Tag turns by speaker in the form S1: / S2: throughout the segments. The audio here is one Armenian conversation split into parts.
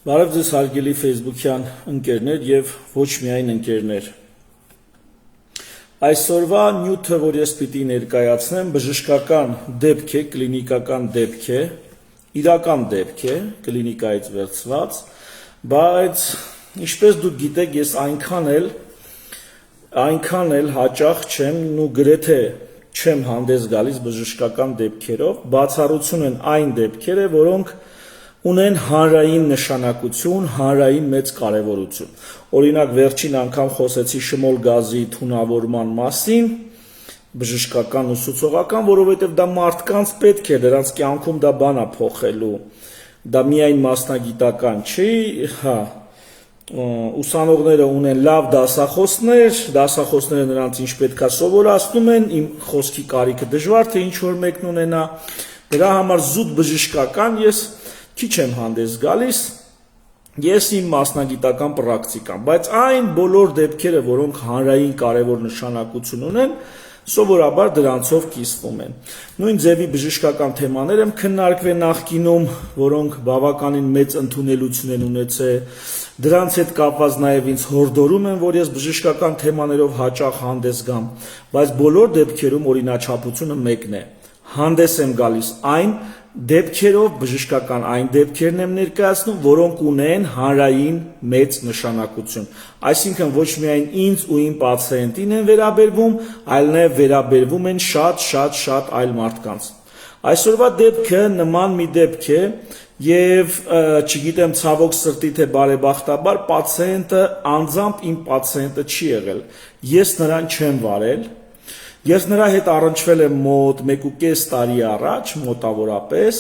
S1: Բարև ձեզ հարգելի Facebook-յան ընկերներ եւ ոչ միայն ընկերներ։ Այսօրվա նյութը, որ ես պիտի ներկայացնեմ, բժշկական դեպք է, կլինիկական դեպք է, իրական դեպք է, կլինիկայից վերցված, բայց ինչպես դուք գիտեք, ես այնքան էլ հաճախ չեմ ու գրեթե չեմ հանդես գալիս բժշկական դեպքերով, բացառություն են այն դեպքերը, որոնք ունեն հանրային նշանակություն, հանրային մեծ կարևորություն։ Օրինակ վերջին անգամ խոսեցի շմոլ գազի թունավորման մասին, բժշկական ուսուցողական, որովհետև դա մարդկանց պետք է, դրանց կյանքում դա բան է փոխելու։ Դա միայն մասնագիտական չի, ուսանողները ունեն լավ դասախոսները նրանց ինչ պետք է սովորացնում են, իմ խոսքի կարիքը դժվար թե ինչ որ մեկն ունենա, դրա համար զուտ բժշկական ես քիչ եմ հանդես գալիս, ես իմ մասնագիտական պրակտիկան, բայց այն բոլոր դեպքերը, որոնք հանրային կարևոր նշանակություն ունեն, սովորաբար դրանցով կիսվում են։ Նույն ձևի բժշկական թեմաներ եմ քննարկվել նախկինում, որոնք բավականին մեծ ընդունելություն են ունեցել, դրանց հետ կապված նաև ինձ հորդորում են, որ ես բժշկական թեմաներով հաճախ հանդես գամ, բայց բոլոր դեպքերում օրինաչափությունը մեկն է։ Հանդես եմ գալիս այն դեպքերով, բժշկական այն դեպքերն եմ ներկայացնում, որոնք ունեն հանրային մեծ նշանակություն։ Այսինքն ոչ միայն ինձ ու իմ պացիենտին են վերաբերվում, այլ նաև վերաբերվում են շատ այլ մարդկանց։ Այսօրվա դեպքը նման մի դեպք է եւ չգիտեմ ցավոք սրտի թե բարեբախտաբար պացիենտը անձամբ իմ պացիենտը չի եղել։ Ես նրան չեմ վարել։ Ես նրա հետ առնչվել եմ մոտ 1.5 տարի առաջ, մոտավորապես,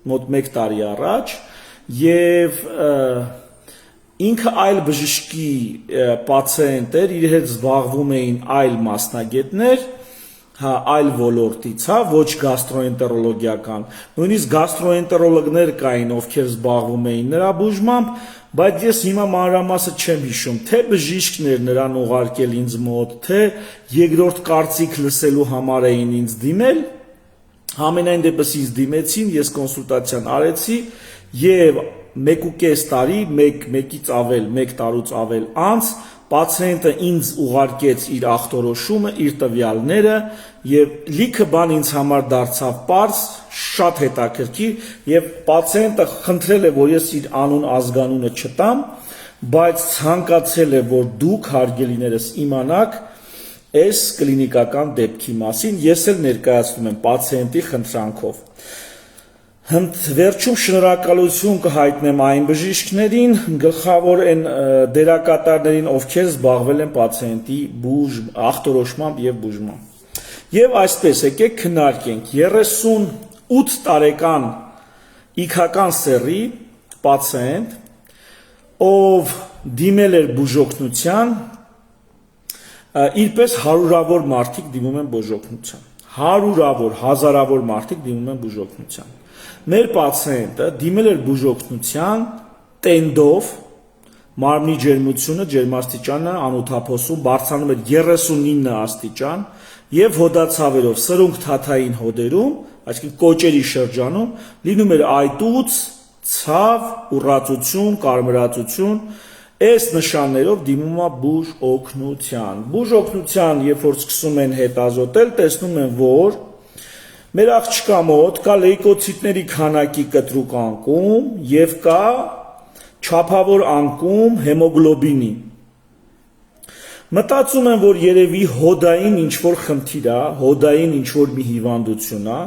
S1: մոտ 1 տարի առաջ, եւ ինքը այլ բժշկի պացիենտ էր, իր հետ զբաղվում էին այլ մասնագետներ, այլ ոլորտից, ոչ գաստրոենտերոլոգիական, նույնիսկ գաստրոենտերոլոգներ կային, ովքեր զբաղվում էին նրա բուժմամբ, բայց ես հիմա մանրամասը չեմ հիշում, թե բժիշկն էր նրան ուղարկել ինձ մոտ, թե երկրորդ կարծիք լսելու համար էին ինձ դիմել, համենայն դեպս ինձ դիմեցին, ես կոնսուլտացիան արեցի եւ 1.5 տարի, 1 տարուց ավել անց պացիենտը ինձ ուղարկեց իր ախտորոշումը, իր տվյալները եւ լիքը բան ինձ համար դարձավ պարզ, շատ հետաքրքիր եւ պացիենտը խնդրել է, որ ես իր անուն ազգանունը չտամ, բայց ցանկացել է, որ դուք հարգելիներս իմանաք այս կլինիկական դեպքի մասին, ես էլ ներկայացնում եմ պացիենտի խնդրանքով։ Վերջում շնորհակալություն կհայտնեմ այն բժիշկներին, գլխավոր են դերակատարներին, ովքեր զբաղվել են պացիենտի ախտորոշմամբ եւ բուժմամբ։ Եվ այսպես եկեք քննարկենք 38 տարեկան իքական սեռի պացիենտ, ով դիմել էր բուժօգնության, իրպես հարյուրավոր մարդիկ դիմում են բուժօգնության, հարյուրավոր, հազարավոր մարդիկ դիմում են բուժօգնության։ Մեր պացիենտը դիմել էր բուժօգնության տենդով, մարմնի ջերմությունը, ջերմաստիճանը անոթափոսում բարձրանում էր 39 աստիճան եւ հոդացավերով սրունք-թաթային հոդերում, այսինքն կոճերի շրջանում, լինում էր այտուց, ցավ, ուռածություն, կարմրածություն, այս նշաններով դիմում է բուժօգնության։ Բուժօգնության, երբ որ սկսում են հետազոտել, տեսնում են, որ մեր աղջկա մոտ կա լեյկոցիտների քանակի կտրուկ անկում եւ կա չափավոր անկում հեմոգլոբինի։ Մտածում են, որ երևի հոդային ինչ-որ խնդիր է, հոդային ինչ-որ մի հիվանդություն է,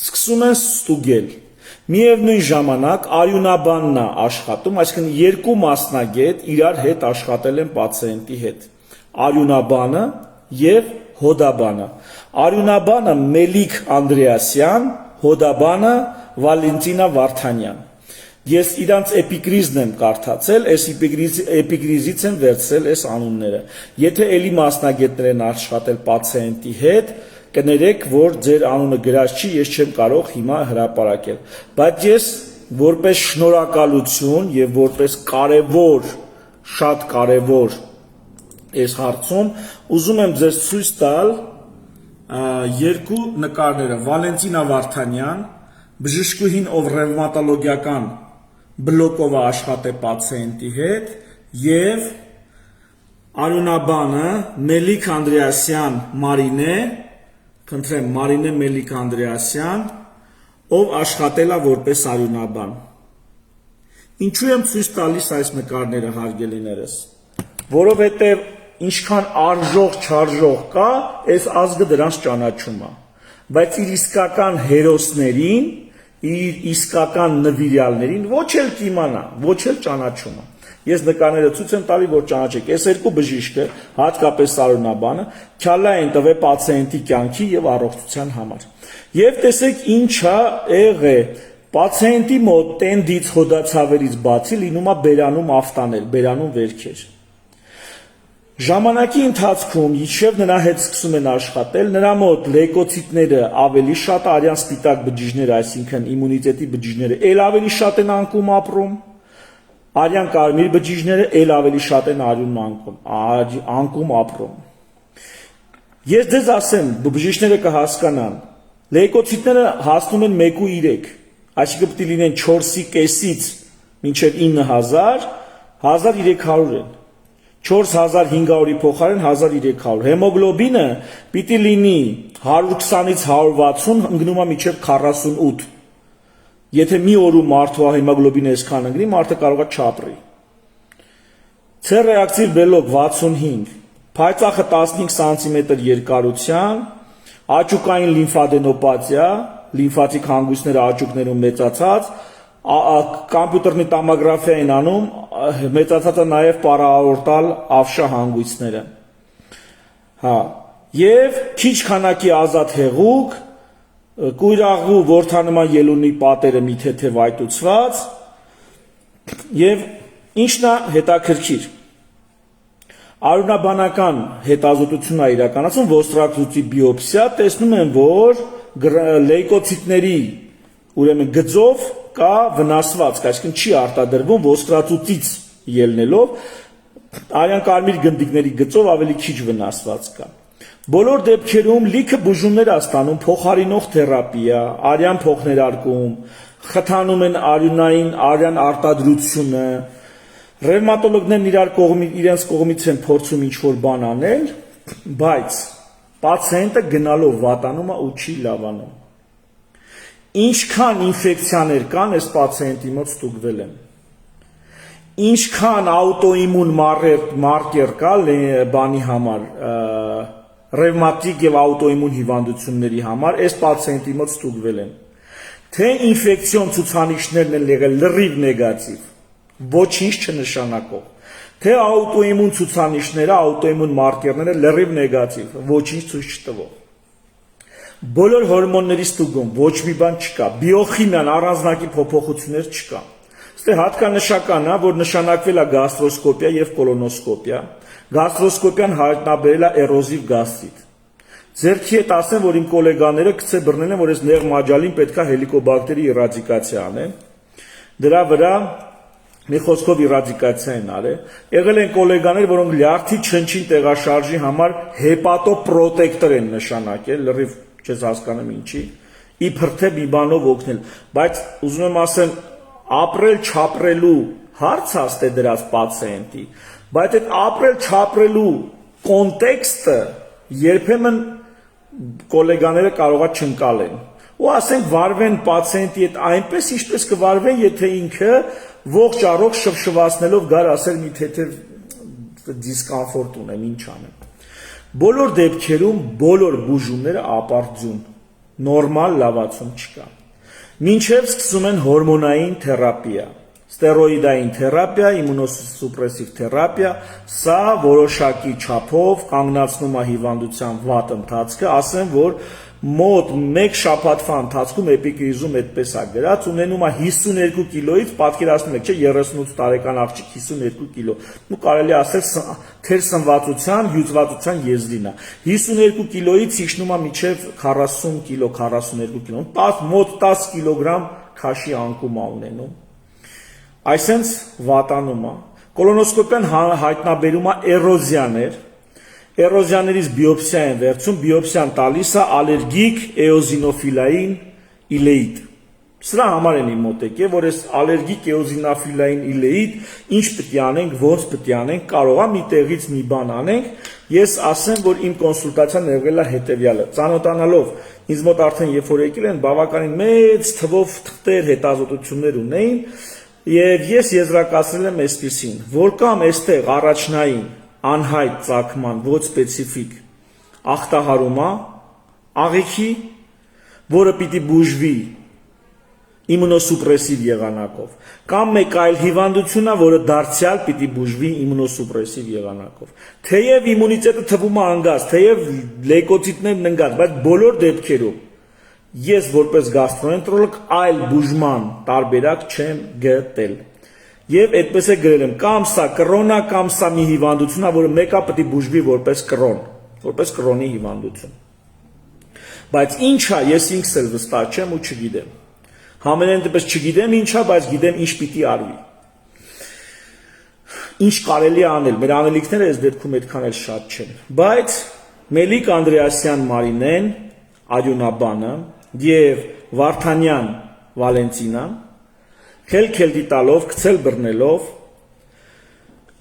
S1: սկսում են ստուգել։ Միևնույն ժամանակ արյունաբանն է աշխատում, այսինքն երկու մասնագետ իրար հետ աշխատել են պացիենտի հետ։ Արյունաբանը եւ հոդաբանը։ Արյունաբանը Մելիք Անդրեասյան, հոդաբանը Վալենտինա Վարդանյան։ Ես իրանց էպիկրիզն եմ կարդացել, այս էպիկրիզից եմ վերցրել այս անունները։ Եթե էլի մասնագետներ են աշխատել պացիենտի հետ, կներեք, որ ձեր անունը գրած չի, ես չեմ կարող հիմա հրապարակել։ Բայց ես որպես շնորհակալություն եւ որպես կարեւոր, շատ կարեւոր այս հարցում ուզում եմ ձեզ ցույց տալ երկու նկարները Վալենտինա Վարդանյան, բժշկուհին, ով ռևմատոլոգիական բլոկով աշխատե պացիենտի հետ եւ արյունաբանը Մելիք Անդրեասյան Մարինե, խնդրեմ Մարինե Մելիք Անդրեասյան, ով աշխատել է որպես արյունաբան։ Ինչու եմ ցույց տալիս այս նկարները հարգելիներս, որովհետեւ ինչքան արժող չարժող կա, այս ազգը դրանց ճանաչում է, բայց իր իսկական հերոսներին, իր իսկական նվիրյալներին ոչ էլ կիմանա, ոչ էլ ճանաչում է։ Ես նկարները ցույց եմ տալի, որ ճանաչեք։ Այս երկու բժիշկը, հատկապես արյունաբանը, քյալա են տվել պացիենտի կյանքի եւ առողջության համար։ Եվ տեսեք ինչա եղե պացիենտի մոտ տենդից հոդացավերից բացի լինում է բերանում ավտաներ, բերանում վերքեր։ Ժամանակի ընթացքում իջև նրա հետ սկսում են աշխատել, նրա մոտ լեյկոցիտները ավելի շատ, արյան սպիտակ բջիջները, այսինքն իմունիտետի բջիջները, ել ավելի շատ են անկում ապրում, արյան կարմիր բջիջները ել ավելի շատ են արյուն անկում ապրում։ Ես ձեզ ասեմ, բջիջները կհասկանան, լեյկոցիտները հասնում են 1.3, այսինքն պետք է լինեն 4.5-ից մինչև 9000, 1300 են։ 4500-ի փոխարեն 1300։ Հեմոգլոբինը պիտի լինի 120-ից 160, ընկնում է մինչև 48։ Եթե մի օրում մարդու հեմոգլոբինը այսքան ընկնի, մարդը կարող է չապրի։ C-ռեակտիվ բելոկ 65, փայծաղը 15 սանտիմետր երկարության, աճուկային լիմֆադենոպաթիա, լիմֆատիկ հանգույցները աճուկներում մեծացած, կամպյուտերնի տոմոգրաֆիա են անում, մեծացած է նաև պարաորտալ ավշա հանգույցները։ Հա, եւ քիչ քանակի ազատ հեղուկ, կույրաղու որդանման ելունի պատերը մի թեթև այտուցված եւ ինչն է հետաքրքիր։ Արյունաբանական հետազոտություն է իրականացում ոստրակցուցի բիոպսիա, տեսնում են, որ լեյկոցիտների ուրեմն գծով կա վնասվածք, այսինքն չի արտադրվում ոստրածուծից ելնելով, արյան կարմիր գնդիկների գծով ավելի քիչ վնասվածք կա։ Բոլոր դեպքերում լիքը բուժումներ է ստանում փոխարինող թերապիա, արյան փոխներարկում, խթանում են արյան արտադրությունը, ռևմատոլոգներն իրենց կողմից են փորձում ինչ-որ բան անել, բայց պացիենտը գնալով վատանում է ու չի լավանում։ Ինչքան ինֆեկցիաներ կան, այս պացիենտի մոտ ստուգվել են։ Ինչքան աուտոիմուն մարկեր կա բանի համար, ռևմատիկ եւ աուտոիմուն հիվանդությունների համար, այս պացիենտի մոտ ստուգվել են։ Թե ինֆեկցիոն ցուցանիշներն են եղել լրիվ նեգատիվ, ոչինչ չնշանակող, թե աուտոիմուն ցուցանիշները, աուտոիմուն մարկերները լրիվ նեգատիվ, ոչինչ ցույց չտվող։ Բոլոր հորմոնների ստուգում ոչ մի բան չկա, բիոխիմիան առանձնակի փոփոխություններ չկա։ Ստե հատկանշական է, որ նշանակվել է գաստրոսկոպիա եւ կոլոնոսկոպիա։ Գաստրոսկոպիան հայտնաբերել է էրոզիվ գաստրիտ։ Ձերքի հետ ասեմ, որ իմ գոլեգաները գցե բռնել են, որ այս նեղ մաջալին պետքա հելիկոբակտերի իռադիկացիա անեն։ Դրա վրա մի խոսքով իռադիկացիա են արել։ Եղել են գոլեգաներ, որոնք լյարդի չնչին տեղաշարժի համար հեպատոպրոտեկտոր են նշանակել, լրիվ չես հասկանում ինչի, իբր թե մի բանով օգնել, բայց ուզում եմ ասեմ, ապրել չապրելու հարց է դրած պացիենտի, բայց այդ ապրել չապրելու կոնտեքստը երբեմն գոլեգաները կարող է չընկալեն։ Ու ասենք վարվեն պացիենտի հետ այնպես, ինչպես կվարվեն, եթե ինքը ողջ առողջ շվշվացնելով գար ասել մի թեթև դիսկոմֆորտ ունեմ, ինչ անեմ։ Բոլոր դեպքերում բոլոր բուժումները ապարդյուն, նորմալ լավացում չկա։ Մինչև սկսում են հորմոնային թերապիա, ստերոիդային թերապիա, իմունոսուպրեսիվ թերապիա, սա որոշակի չափով կանգնացնում է հիվանդության վատ ընթացքը, ասեմ, որ մոտ 1 շաբաթվա ընթացքում էպիկրիզում այդպես է գրած, ունենում է 52 կիլոից, պատկերացնում եք, չէ, 38 տարեկան աղջիկ 52 կիլո, ու կարելի ասել թերսնվածության, հյուծվածության եզրին է, 52 կիլոից իջնում է մինչև 40 կիլո, 42 կիլո, մոտ 10 կիլոգրամ քաշի անկում է ունենում, այսենց վատանում է, կոլոնոսկոպիան հայտնաբերում է էրոզիաներ, էրոզիաներից բիոպսիա են վերցում, բիոպսիան տալիս է ալերգիկ էոզինոֆիլային իլեիդ։ Սրա համար են իմ մոտ եկել, որ այս ալերգիկ էոզինոֆիլային իլեիդ ինչ պետք է անենք, ոնց պետք է անենք, կարող է մի տեղից մի բան անենք, ես ասեմ, որ իմ կոնսուլտացիան եղել է հետևյալը, ծանոթանալով ինձ մոտ արդեն երբ որ եկել են բավականին մեծ թվով թղթեր, հետազոտություններ ունեին, եւ ես եզրակացրել եմ այսպիսին, որ կամ այստեղ առաջնային անհայտ ծագման ոչ սպეციფიկ ախտահարում է աղիքի, որը պիտի բուժվի իմունոսուպրեսիվ եղանակով, կամ մեկ այլ հիվանդություն է, որը դարձյալ պիտի բուժվի իմունոսուպրեսիվ եղանակով։ Թեև իմունիտետը թվում է անգած, թեև լեյկոցիտներն ընկած, բայց բոլոր դեպքերում ես որպես գաստրոենտրոլոգ այլ բուժման տարբերակ չեմ գտել։ Եվ այդպես է գրել եմ, կամ սա կրոն է, կամ սա մի հիվանդություն է, որը մեկը պետք է բուժվի որպես կրոն, որպես կրոնի հիվանդություն։ Բայց ինչ է, ես ինքս էլ վստահ չեմ ու չգիտեմ։ Համենայն դեպս չգիտեմ ինչ է, բայց գիտեմ ինչ պիտի արվի։ Ինչ կարելի է անել, մեր անելիքները այս դեպքում այդքան էլ շատ չեն։ Բայց Մելիք Անդրեասյան Մարինեն, արյունաբանը եւ Վարդանյան Վալենտինան խելքել տալով, գցել բռնելով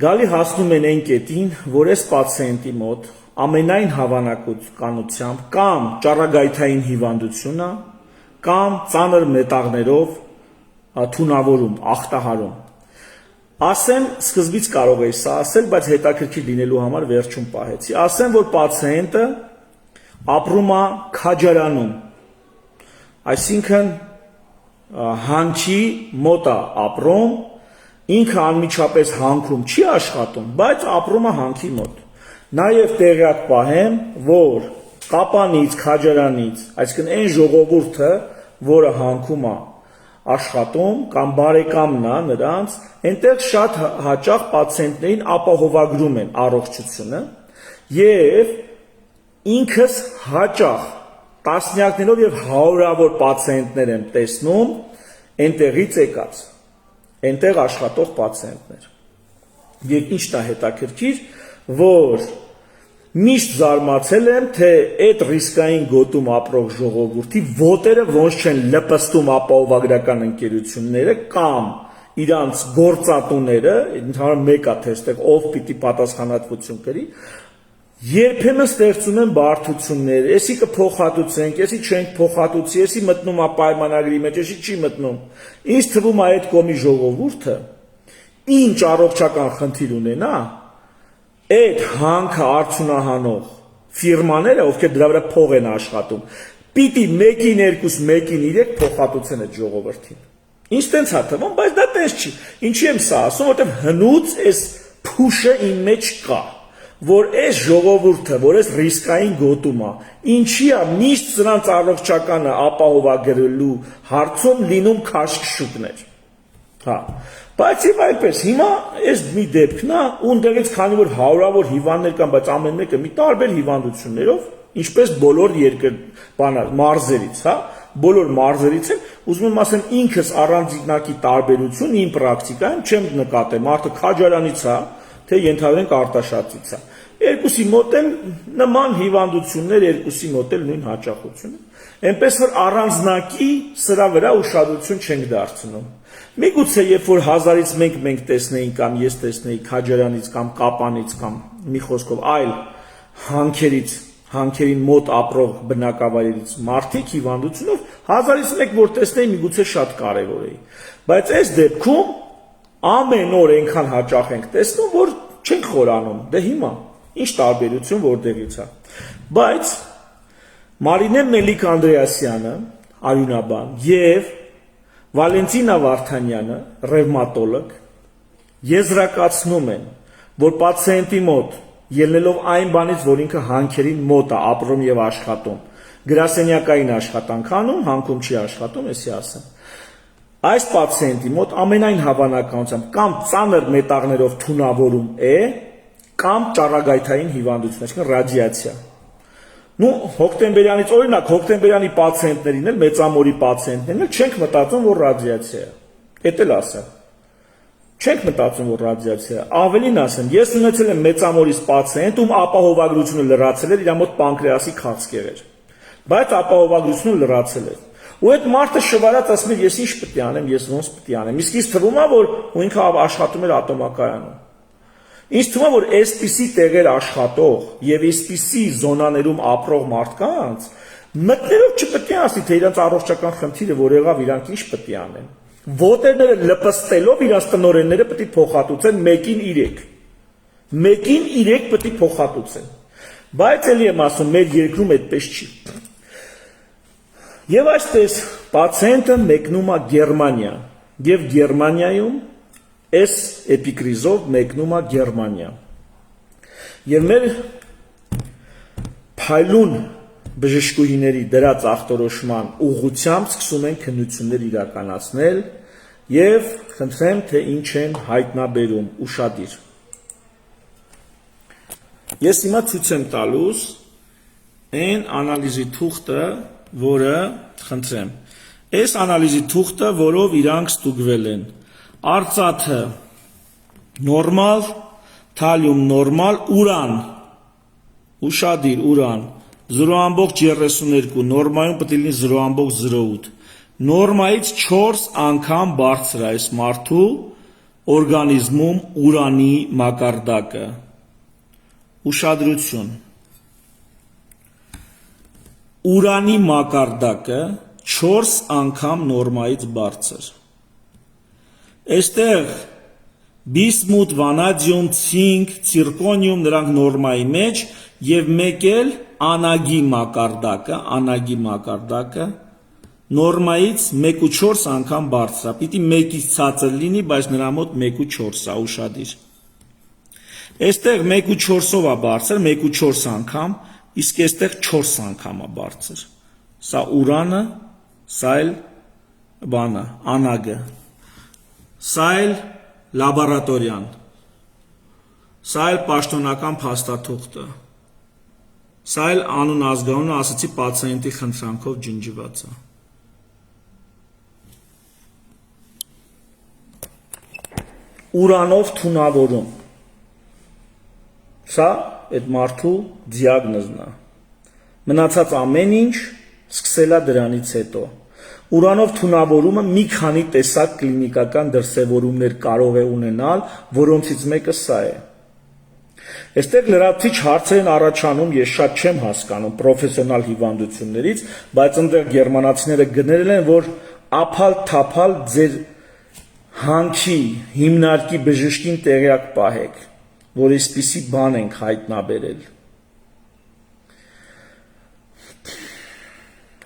S1: գալի հասնում են այն կետին, որ այս պացիենտի մոտ ամենայն հավանականությամբ կամ ճառագայթային հիվանդություն է, կամ ծանր մետաղներով թունավորում, ախտահարում։ Ասեմ, սկզբից կարող էի սա ասել, բայց հետաքրքիր լինելու համար վերջում պահեցի։ Ասեմ, որ պացիենտը ապրում է Քաջարանում, այսինքն հանքի մոտ է ապրում, ինքը անմիջապես հանքում չի աշխատում, բայց ապրում է հանքի մոտ։ Նաև տեղյակ պահեմ, որ Կապանից, Քաջարանից, այսինքն այն ժողովուրդը, որը հանքում է աշխատում կամ բարեկամն է նրանց, այնտեղ շատ հաճախ պացիենտներին ապահովագրում են առողջությունը եւ ինքս հաճախ տասնյակներով եւ հարյուրավոր պացիենտներ եմ տեսնում այնտեղից եկած, այնտեղ աշխատող պացիենտներ։ Եվ ինչն է հետաքրքիր, որ միշտ զարմացել եմ, թե այդ ռիսկային գոտում ապրող ժողովրդի ոտերը ոնց չեն լպստում ապահովագրական ընկերությունները կամ իրանց գործատուները, ընդհանուր մեկ է թե այստեղ ով պիտի պատասխանատվություն կրի, երբեմն ստեղծում են բարդություններ, եսի կփոխհատուցենք, եսի չենք փոխհատուցի, եսի մտնում է պայմանագրի մեջ, եսի չի մտնում։ Ինձ թվում է այդ կողմի ժողովուրդը ինչ առողջական խնդիր ունենա, այդ հանքը արդյունահանող ֆիրմաները, ովքեր դրա վրա փող են աշխատում, պիտի 1-ին 2, 1-ին 3 փոխհատուցեն այդ ժողովրդին։ Ինչ տենց է թվում, բայց դա տենց չի։ Ինչի եմ սա ասում, որտեղ հնուց այս փուշը իմ մեջ կա, որ այս ժողովուրդը, որ այս ռիսկային գոտում է, ինչի է միշտ սրանց առողջականը ապահովագրելու հարցում լինում քաշքշուկներ։ Հա։ Բայց եւ այլպես հիմա այս մի դեպքն է, ունդեղից քանի որ հարյուրավոր հիվանդներ կան, բայց ամեն մեկը մի տարբեր հիվանդություններով, ինչպես բոլոր մարզերից, հա, բոլոր մարզերից են, ուզում եմ ասեմ ինքս առանձնակի տարբերություն իմ պրակտիկայում չեմ նկատել, մարդը Քաջարանից է, թե ենթադրենք Արտաշատից է։ Երկուսի մոտ էլ նման հիվանդություններ, երկուսի մոտ էլ նույն հաճախությունը։ Այնպես որ առանձնակի սրա վրա ուշադրություն չենք դարձնում։ Միգուցե երբ որ 1000-ից մենք տեսնեինք կամ ես տեսնեի Քաջարանից կամ Կապանից կամ մի խոսքով այլ հանքերին մոտ ապրող բնակավայրերից մարդիկ հիվանդությունով 1000-ից մեկ որ տեսնեի միգուցե շատ կարևոր էի։ Բայց այս դեպքում ամեն օր այնքան հաճախ ենք տեսնում, որ չենք խորանում։ Դե հիմա ինչ տարբերություն որտեղից է։ Բայց Մարինե Մելիք Անդրեասյանը, արյունաբան, եւ Վալենտինա Վարդանյանը, ռևմատոլոգ, եզրակացնում են, որ պացիենտի մոտ ելնելով այն բանից, որ ինքը հանքերին մոտ է ապրում եւ աշխատում, գրասենյակային աշխատանք անում, հանքում չի աշխատում, էսի ասեմ։ Այս պացիենտի մոտ ամենայն հավանականությամբ կամ ծանր մետաղներով թունավորում է, կամ ճառագայթային հիվանդություն, այսինքն ռադիացիա։ Հոկտեմբերյանից օրինակ հոկտեմբերյանի պացիենտներին էլ մեծամորի պացիենտներին էլ չենք մտածում, որ ռադիացիա է։ Էդ էլ ասեմ։ Չենք մտածում, որ ռադիացիա է։ Ավելին ասեմ, ես ունեցել եմ մեծամորից պացիենտ, ում ապահովագրությունը լրացել էր, իր մոտ պանկրեասի քաղցկեղ էր։ Բայց ապահովագրությունը լրացել էր։ Ու այդ մարդը շվարած ասում է ես ինչ պետք է անեմ, ես ոնց պետք է անեմ։ Իսկ ինձ թվում է որ ու ինքը աշխատում էր ատոմակայանում։ Ինձ թվում է որ այսպիսի տեղեր աշխատող եւ այսպիսի զոնաներում ապրող մարդկանց մտնելով չպետք է ասի թե իրանց առողջական խնդիրը որ եղավ իրանք ինչ պետք է անեն։ Ոտերները լպստելով իրանց տնօրենները պետք է փոխհատուցեն 1-3։ 1-3 պետք է փոխհատուցեն։ Բայց ելի եմ ասում մեր երկրում այդպես չի։ Եվ այսպես պացիենտը մեկնում է Գերմանիա եւ Գերմանիայում այս էպիկրիզով մեկնում է Գերմանիա։ Եվ մեր փայլուն բժշկուհիների դրած ախտորոշման ուղղությամբ սկսում են քննություններ իրականացնել եւ խնդրեմ թե ինչ են հայտնաբերում ուշադիր։ Ես հիմա ցույց եմ տալուս այն անալիզի թուղթը, որը խնդրեմ։ Այս անալիզի թուղթը, որով իրանք ստուգվել են։ Արծաթը նորմալ, թալիում նորմալ, ուրան, ուշադիր ուրան 0.32, նորմայում պետք է լինի 0.08, նորմայից 4 անգամ բարձր է այս մարդու օրգանիզմում ուրանի մակարդակը։ Ուշադրություն։ Ուրանի մակարդակը 4 անգամ նորմայից բարձր։ Այստեղ բիսմութ, վանադիում, ցինկ, ցիրկոնիում նրանք նորմայի մեջ եւ մեկ էլ անագի մակարդակը նորմայից 1.4 անգամ բարձր է։ Պիտի 1-ից ցածր լինի, բայց նրա մոտ 1.4 է, ուշադիր։ Այստեղ 1.4-ով է բարձր, 1.4 անգամ, իսկ այստեղ 4 անգամ է բարձր։ Սա ուրանը, սա էլ բանը, անագը։ Սա էլ լաբորատորիան։ Սա էլ պաշտոնական փաստաթուղթը։ Սա էլ անուն ազգանունը ասացի պացիենտի խնդրանքով ջնջված է։ Ուրանով թունավորում։ Սա այդ մարդու դիագնոզն է։ Մնացած ամեն ինչ սկսել է դրանից հետո։ Ուրանով թունավորումը մի քանի տեսակ կլինիկական դրսևորումներ կարող է ունենալ, որոնցից մեկը սա է։ Այստեղ լրացիչ հարցեր են առաջանում, ես շատ չեմ հասկանում պրոֆեսիոնալ հիվանդություններից, բայց այնտեղ գերմանացիները գնել են, որ ափալ-թափալ ձեր հանքի հիմնարկի բժշկին տեղյակ պահեք, որ այսպիսի բան ենք հայտնաբերել։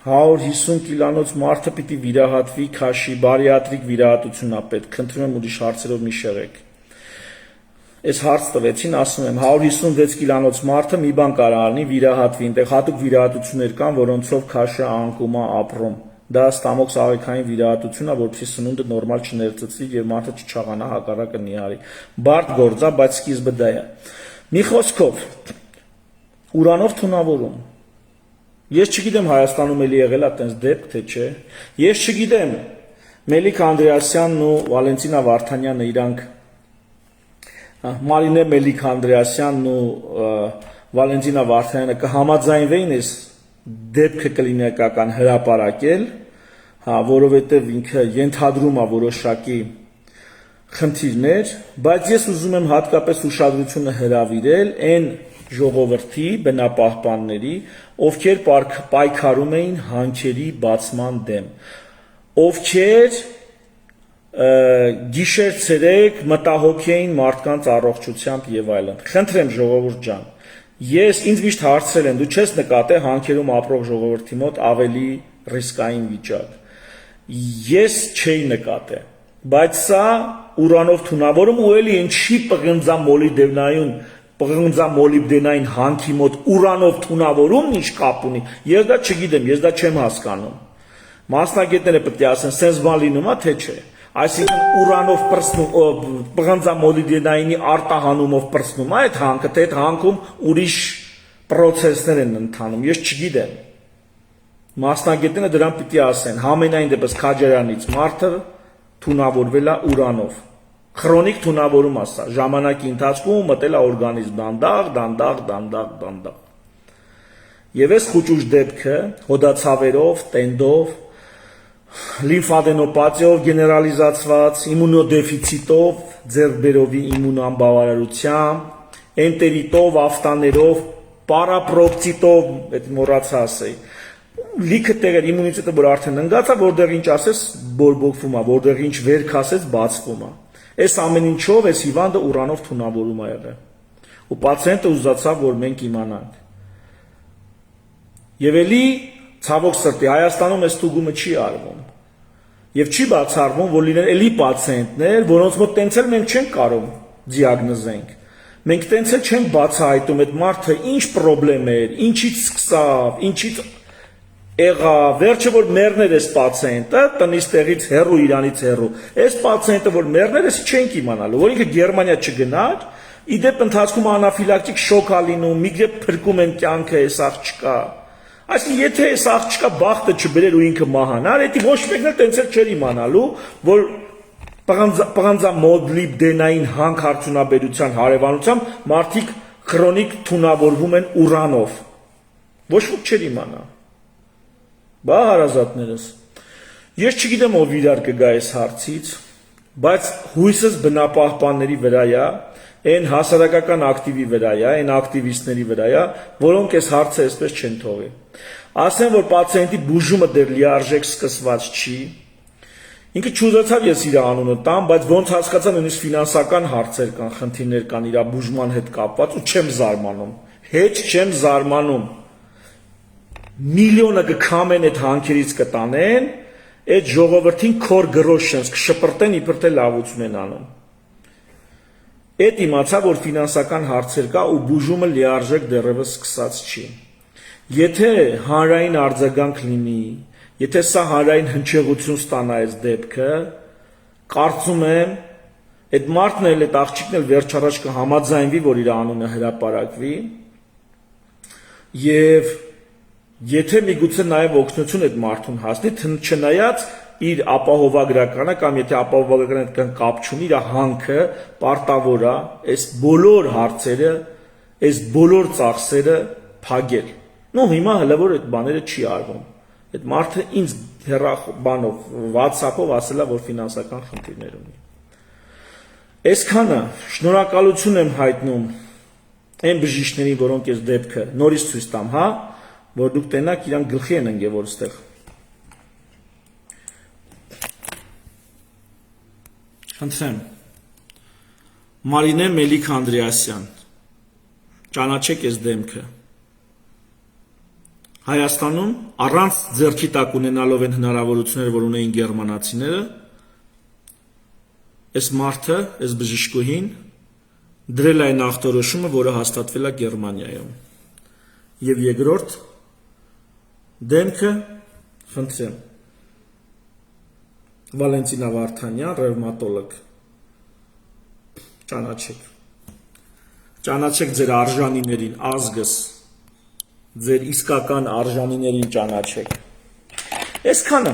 S1: 150 կիլանոց մարդը պիտի վիրահատվի, քաշի, բարիատրիկ վիրահատություն է պետք, խնդրում եմ ուրիշ հարցերով մի շեղեք։ Այս հարց տվեցին, ասում եմ 156 կիլանոց մարդը մի բան կարող անի վիրահատվի, այնտեղ հատուկ վիրահատություններ կան, որոնցով քաշը անկում է ապրում։ Դա ստամոքս աղիքային վիրահատություն է, որպեսզի սնունդը նորմալ չներծծվի եւ մարդը չչաղանա, հակառակը նիարի։ Բարդ գործ է, բայց սկիզբը դա է։ Մի խոսքով ուրանով թունավորում։ Ես չգիտեմ Հայաստանում էլի եղել է այդպես դեպք, թե չէ։ Ես չգիտեմ Մելիք Անդրեասյանն ու Վալենտինա Վարդանյանը իրանք Մարինե Մելիք Անդրեասյանն ու Վալենտինա Վարդանյանը կհամաձայնվեին այս դեպքը կլինիկական հրապարակել, որովհետև ինքը ենթադրում է որոշակի խնդիրներ, բայց ես ուզում եմ հատկապես ուշադրությունը հրավիրել այն ժողովրդի բնապահպանների, ովքեր պայքարում էին հանքերի բացման դեմ, ովքեր գիշեր-ցերեկ մտահոգ էին մարդկանց առողջությամբ եւ այլն։ Խնդրեմ ժողովուրդ ջան, ես ինձ միշտ հարցրել են, դու չես նկատել հանքերում ապրող ժողովրդի մոտ ավելի ռիսկային վիճակ։ Ես չէի նկատել, բայց սա ուրանով թունավորում ու էլի ինչի պղնձամոլիբդենային հանքի մոտ ուրանով թունավորումն ինչ կապ ունի, ես դա չգիտեմ, ես դա չեմ հասկանում։ Մասնագետները պետք է ասեն, սենց բան լինում է, թե չէ։ Այսինքն ուրանով պղնձամոլիբդենայինի արտահանումով պրծնում է այդ հանքը, թե այդ հանքում ուրիշ պրոցեսներ են ընթանում, ես չգիտեմ։ Մասնագետները դրան պիտի ասեն, համենայն դեպս Քաջարյանից մարդը թունավորվել է ուրանով։ Քրոնիկ թունավորում է սա, ժամանակի ընթացքում մտել է օրգանիզմ դանդաղ։ Եվ այս խուճուճ դեպքը հոդացավերով, տենդով լիմֆադենոպաթիով գեներալիզացված, իմունոդեֆիցիտով, ձեռքբերովի իմունոանբավարարությամբ, էնտերիտով, ավտաներով, պարապրոպտիտով, այդ մոռացա ասեի, լիքը տեղեր իմունիտետը որ արդեն ընկած է, որտեղ ինչ ասես բորբոքվում է, որտեղ ինչ վերք ասես բացվում է։ Այս ամեն ինչով այս հիվանդը ուրանով թունավորում է եղել։ Ու պացիենտը ուզացավ, որ մենք իմանանք։ Եվ էլի ցավոք սրտի Հայաստանում այս թուգումը չի արվում։ Եվ չի բացառվում, որ լինեն էլի պացիենտներ, որոնց մոտ տենց էլ մենք չենք կարող դիագնոզենք։ Մենք տենց էլ չենք բացահայտում այդ մարդը ինչ խնդրեմ էր, ինչից սկսավ, ինչից եղավ, վերջը որ մեռներ այս պացիենտը, տնից տեղից հեռու իրանից հեռու։ Այս պացիենտը որ մեռներ, էս չենք իմանալու, որ ինքը Գերմանիա չգնար, իդեպ ընթացքում անաֆիլակտիկ շոկ ա լինում, միգրե փրկում են կյանքը այս աղջկա։ Այսինքն եթե այս աղջկա բախտը չբերեր ու ինքը մահանար, դա ոչ մեկն էլ տենց էլ չէր իմանալու, որ պղանձամոլիբդենային հանքարդյունաբերության հարևանությամբ մարդիկ քրոնիկ թունավորվում են ուրանով։ Ոչ ոք չէր իմանա։ Բա հարազատներս, ես չգիտեմ ով իրար կգա այս հարցից, բայց հույսս բնապահպանների վրա է, այն հասարակական ակտիվի վրա է, այն ակտիվիստների վրա է, որոնք այս հարցը այսպես չեն թողի։ Ասեն, որ պացիենտի բուժումը դեռ լիարժեք սկսված չի, ինքը չուզեցավ ես իր անունը տամ, բայց ոնց հասկացա նույնիսկ ֆինանսական հարցեր կան, խնդիրներ կան իր բուժման հետ կապված ու չեմ զարմանում, հետ չեմ զարմանում։ Միլիոնը կքամեն այդ հանքերից կտանեն, այդ ժողովրդին քոր գրոշնց կշպրտեն իբր թե լավություն են անում։ Այդ իմացա, որ ֆինանսական հարցեր կա ու բուժումը լիարժեք դեռևս սկսած չի։ Եթե հանրային արձագանք լինի, եթե սա հանրային հնչեղություն ստանա այս դեպքը, կարծում եմ, այդ մարդն էլ, այդ աղջիկն էլ վերջառաջ կհամաձայնվի, որ իր անունը հրապարակվի, եւ եթե միգուցե նաև օգնություն այդ մարդուն հասնի, չնայած իր ապահովագրականը կամ եթե ապահովագրականը հետ կապ չունի, իր հանքը պարտավոր է այս բոլոր հարցերը, այս բոլոր ծախսերը փակել։ Նո հիմա հələ որ այդ բաները չի արվում։ Այդ մարդը ինձ բանով WhatsApp-ով ասել է, որ ֆինանսական խնդիրներ ունի։ Այսքանը շնորհակալություն եմ հայտնում այն բժիշկներին, որոնք այս դեպքը նորից ցույց տամ, հա, որ դուք տենաք իրան գլխի են ընկել որ ստեղ։ Խնդրեմ։ Մարինե Մելիք Անդրեասյան, ճանաչեք այս դեմքը։ Հայաստանում առանց ձեռքի տակ ունենալով են հնարավորությունները, որ ունեին գերմանացիները, այս մարդը, այս բժիշկուհին դրել է այն ախտորոշումը, որը հաստատվել է Գերմանիայում։ Եվ երկրորդ դեմքը, խնդրեմ, Վալենտինա Վարդանյան, ռևմատոլոգ, ճանաչեք։ Ճանաչեք ձեր արժանիներին, ազգս, ձեր իսկական արժանիներին ճանաչեք։ Այսքանը,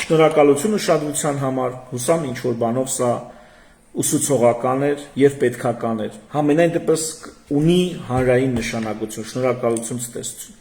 S1: շնորհակալություն ուշադրության համար, հուսամ ինչ-որ բանով սա ուսուցողական էր և պետքական էր։ Համենայն դեպս ունի հանրային նշանակություն, շնորհակալություն ցտեսություն։